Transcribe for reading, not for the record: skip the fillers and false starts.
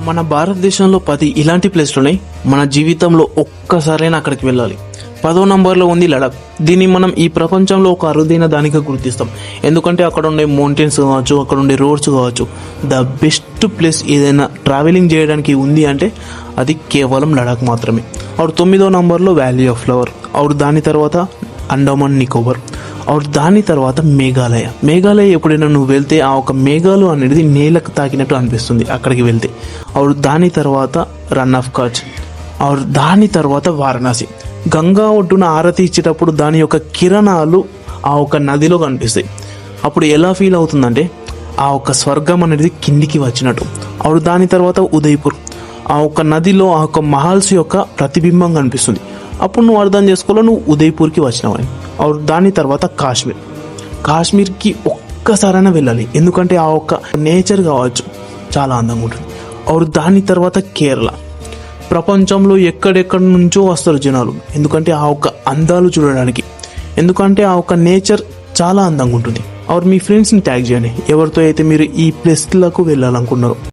మన భారతదేశంలో 10 ఇలాంటి ప్లేస్లు ఉన్నాయి. మన జీవితంలో ఒక్కసారైనా అక్కడికి వెళ్ళాలి. 10వ నంబర్లో ఉంది లడాక్. దీన్ని మనం ఈ ప్రపంచంలో ఒక అరుదైన దానిగా గుర్తిస్తాం. ఎందుకంటే అక్కడ ఉండే మౌంటైన్స్ కావచ్చు, అక్కడ ఉండే రోడ్స్ కావచ్చు, ద బెస్ట్ ప్లేస్ ఏదైనా ట్రావెలింగ్ చేయడానికి ఉంది అంటే అది కేవలం లడాక్ మాత్రమే. और 9వ నంబర్లో వ్యాలీ ఆఫ్ ఫ్లవర్. और దాని తర్వాత అండమాన్ నికోబార్. और దాని తర్వాత మేఘాలయ ఎప్పుడైనా నువ్వు వెళ్తే ఆ ఒక మేఘాలు అనేది నేలకు తాకినట్టు అనిపిస్తుంది అక్కడికి వెళ్తే. और దాని తర్వాత రన్ ఆఫ్ కచ్. और దాని తర్వాత వారణాసి. గంగా ఒడ్డున ఆరతి ఇచ్చేటప్పుడు దాని యొక్క కిరణాలు ఆ ఒక నదిలో కనిపిస్తాయి. అప్పుడు ఎలా ఫీల్ అవుతుందంటే ఆ ఒక స్వర్గం అనేది కిందికి వచ్చినట్టు. और దాని తర్వాత ఉదయ్పూర్. ఆ ఒక నదిలో ఆ ఒక మహల్స్ యొక్క ప్రతిబింబం కనిపిస్తుంది. అప్పుడు నువ్వు అర్థం చేసుకోవాలి నువ్వు ఉదయ్పూర్కి వచ్చినావని. और దాని తర్వాత కాశ్మీర్కి ఒక్కసారైనా వెళ్ళాలి. ఎందుకంటే ఆ ఒక్క నేచర్ కావచ్చు చాలా అందంగా ఉంటుంది. और దాని తర్వాత కేరళ. ప్రపంచంలో ఎక్కడెక్కడి నుంచో వస్తారు జనాలు, ఎందుకంటే ఆ ఒక్క అందాలు చూడడానికి. ఎందుకంటే ఆ ఒక్క నేచర్ చాలా అందంగా ఉంటుంది. और మీ ఫ్రెండ్స్ని ట్యాగ్ చేయండి ఎవరితో అయితే మీరు ఈ ప్లేస్లకు వెళ్ళాలనుకున్నారో.